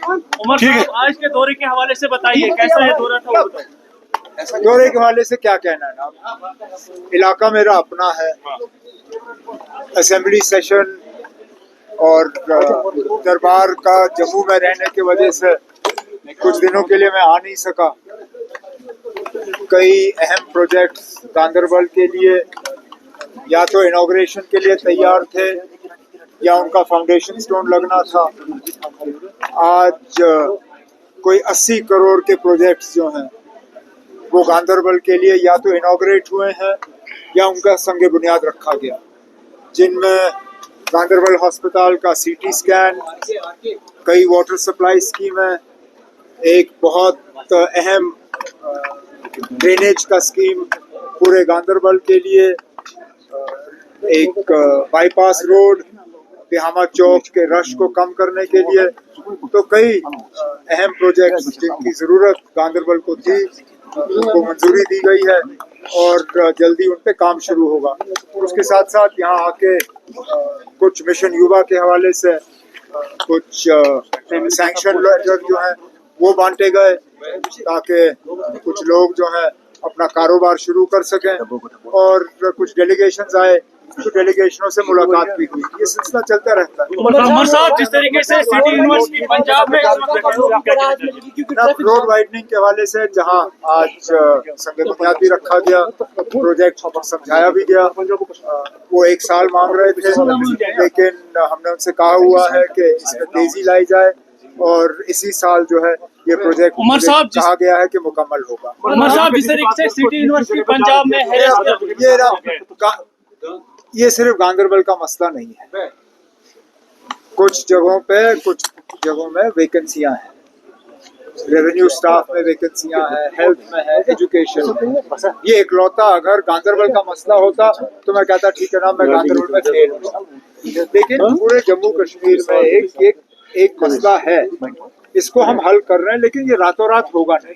उमर साहब, आज के दौरे के हवाले से बताइए, कैसा है दौरा था? दौरे के हवाले से क्या कहना है ना, इलाका मेरा अपना है। असेंबली सेशन और दरबार का जम्मू में रहने की वजह से कुछ दिनों के लिए मैं आ नहीं सका। कई अहम प्रोजेक्ट्स गांदरबल के लिए या तो इनॉग्रेशन के लिए तैयार थे या उनका फाउंडेशन स्टोन लगना था। आज कोई 80 करोड़ के प्रोजेक्ट्स जो हैं वो गांदरबल के लिए या तो इनॉग्रेट हुए हैं या उनका संग बुनियाद रखा गया, जिनमें गांदरबल हॉस्पिटल का सीटी स्कैन, कई वाटर सप्लाई स्कीमें, एक बहुत अहम ड्रेनेज का स्कीम पूरे गांदरबल के लिए, एक बाईपास रोड बिहामा चौक के रश को कम करने के लिए। तो कई अहम प्रोजेक्ट्स जिनकी ज़रूरत गांदरबल को थी उनको मंजूरी दी गई है और जल्दी उन पे काम शुरू होगा। उसके साथ साथ यहाँ आके कुछ मिशन युवा के हवाले से कुछ सैंक्शन लेटर जो है वो बांटे गए ताकि कुछ लोग जो है अपना कारोबार शुरू कर सकें, और कुछ डेलीगेशंस आए तो डेलीगेशनों से मुलाकात भी हुई। ये सिलसिला चलता रहता है। उमर साहब, जिस तरीके से सिटी यूनिवर्सिटी पंजाब में रोड वाइडनिंग के हवाले से जहां आज संग बुनियाद भी रखा गया, प्रोजेक्ट समझाया भी गया। वो 1 साल मांग रहे थे, लेकिन हमने उनसे कहा हुआ है कि इसमें तेजी लाई जाए और इसी साल जो है ये प्रोजेक्ट उमर साहब कहा गया है कि मुकम्मल होगा। उमर साहब, जिस तरीके से सिटी यूनिवर्सिटी पंजाब में ये सिर्फ गांदरबल का मसला नहीं है। कुछ जगहों में वैकेंसियां हैं, रेवेन्यू स्टाफ में वैकेंसियां हैं, हेल्थ में है, एजुकेशन में। ये इकलौता अगर गांदरबल का मसला होता तो मैं कहता ठीक है ना, मैं गांदरबल में फेल हूँ। लेकिन पूरे जम्मू कश्मीर में एक मसला है, इसको हम हल कर रहे हैं, लेकिन ये रातों रात होगा नहीं।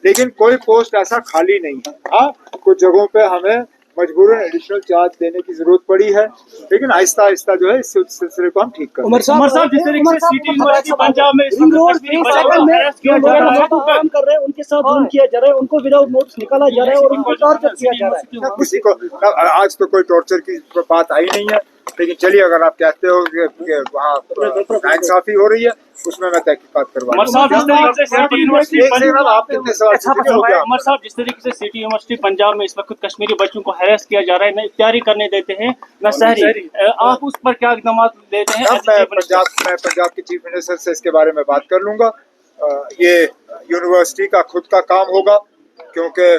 लेकिन कोई पोस्ट ऐसा खाली नहीं है। हाँ, कुछ जगहों पे हमें मजबूरन एडिशनल चार्ज देने की जरूरत पड़ी है, लेकिन आहिस्ता आहिस्ता जो है इस सिलसिले को हम ठीक कर रहे हैं। उमर साहब, जिस तरीके से सिटी यूनिवर्सिटी पंजाब में काम कर रहे हैं, उनके साथ जुल्म किया जा रहा है, उनको विदाउट नोटिस निकाला जा रहा है और उनको टॉर्चर किया जा रहा है। किसी को आज तो कोई टॉर्चर की बात आई नहीं है, लेकिन चलिए अगर आप कहते हो कि वहाँ नाइंसाफी हो रही है, उसमें मैं तहकीकात करवाऊंगा। उमर साहब, जिस तरीके से सिटी यूनिवर्सिटी पंजाब में इस वक्त कश्मीरी बच्चों को हैरेस किया जा रहा है, न तैयारी करने देते हैं न सहरी, आप उस पर क्या इक़दाम लेते हैं? मैं पंजाब के चीफ मिनिस्टर से इसके बारे में बात कर लूंगा। ये यूनिवर्सिटी का खुद का काम होगा, क्योंकि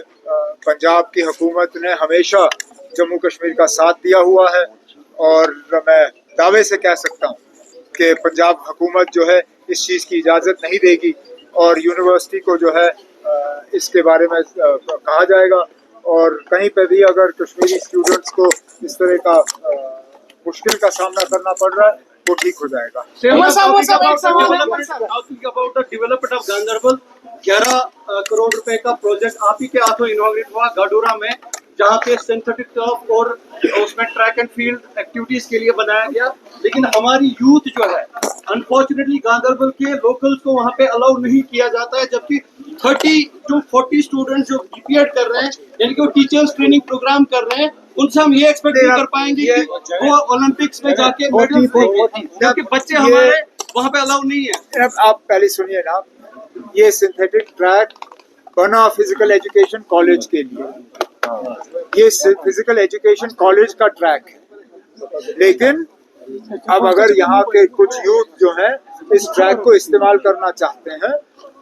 पंजाब की हुकूमत ने हमेशा जम्मू कश्मीर का साथ दिया हुआ है, और मैं दावे से कह सकता हूँ कि पंजाब हुकूमत जो है इस चीज़ की इजाज़त नहीं देगी और यूनिवर्सिटी को जो है इसके बारे में कहा जाएगा। और कहीं पे भी अगर कश्मीरी स्टूडेंट्स को इस तरह का मुश्किल का सामना करना पड़ रहा है वो ठीक हो जाएगा। 11 करोड़ रुपए का प्रोजेक्ट आप ही के हाथों इनॉग्रेट हुआ गाडोरा में, जहाँ पे सिंथेटिक टर्फ और उसमें ट्रैक एंड फील्ड एक्टिविटीज के लिए बनाया गया। लेकिन हमारी यूथ जो है अनफॉर्चुनेटली गांदरबल के लोकल्स को वहाँ पे अलाउ नहीं किया जाता है, जबकि 30 to 40 स्टूडेंट्स जो बीपीएड कर रहे हैं, यानी कि वो टीचर्स ट्रेनिंग प्रोग्राम कर रहे हैं, उनसे हम ये एक्सपेक्ट नहीं कर पाएंगे कि वो ओलंपिक्स में जाके मेडल देंगे, क्योंकि बच्चे हमारे वहाँ पे अलाउ नहीं है। आप पहले सुनिए ना, ये सिंथेटिक ट्रैक बना फिजिकल एजुकेशन कॉलेज के लिए, ये फिजिकल एजुकेशन कॉलेज का ट्रैक है। लेकिन अब अगर यहाँ के कुछ यूथ जो है इस ट्रैक को इस्तेमाल करना चाहते हैं,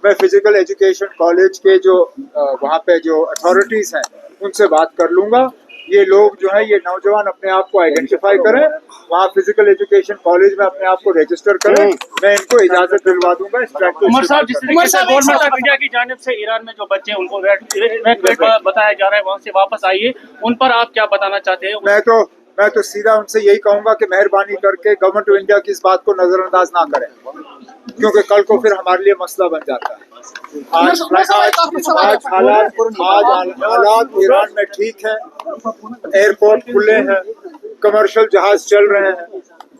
मैं फिजिकल एजुकेशन कॉलेज के जो वहाँ पे जो अथॉरिटीज हैं उनसे बात कर लूंगा। ये लोग जो है, ये नौजवान अपने आप को आइडेंटिफाई करें, वहाँ फिजिकल एजुकेशन कॉलेज में अपने आप को रजिस्टर करें, मैं इनको इजाजत दिलवा दूंगा इस ट्रैक को। उमर साहब, जिस तरीके से गवर्नमेंट ऑफ इंडिया की जानिब से ईरान में जो बच्चे हैं उनको बताया जा रहा है वहाँ से वापस आइए, उन पर आप क्या बताना चाहते हैं? मैं तो सीधा उनसे यही कहूंगा कि मेहरबानी करके गवर्नमेंट ऑफ इंडिया की इस बात को नजरअंदाज ना करें, क्योंकि कल को फिर हमारे लिए मसला बन जाता है। आज हालात ईरान में ठीक है, एयरपोर्ट खुले हैं, कमर्शियल जहाज चल रहे हैं,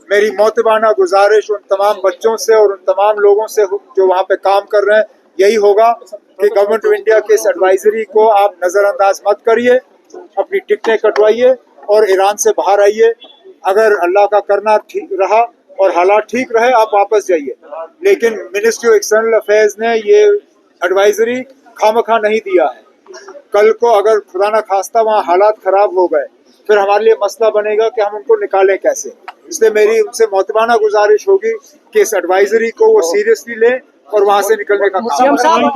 मेरी मोतबाना गुजारिश उन तमाम बच्चों से और उन तमाम लोगों से जो वहाँ पे काम कर रहे हैं यही होगा कि गवर्नमेंट ऑफ इंडिया के इस एडवाइजरी को आप नज़रअंदाज मत करिए, अपनी टिकटें कटवाइए और ईरान से बाहर आइए। अगर अल्लाह का करना ठीक रहा और हालात ठीक रहे आप वापस जाइए, लेकिन मिनिस्ट्री ऑफ एक्सटर्नल अफेयर्स ने ये एडवाइजरी खामखा नहीं दिया है। कल को अगर खुदा न खास्ता वहाँ हालात खराब हो गए फिर हमारे लिए मसला बनेगा कि हम उनको निकालें कैसे। इसलिए मेरी उनसे मोतबाना गुजारिश होगी कि इस एडवाइजरी को वो सीरियसली लें और वहाँ से निकलने का काम सीएम साहब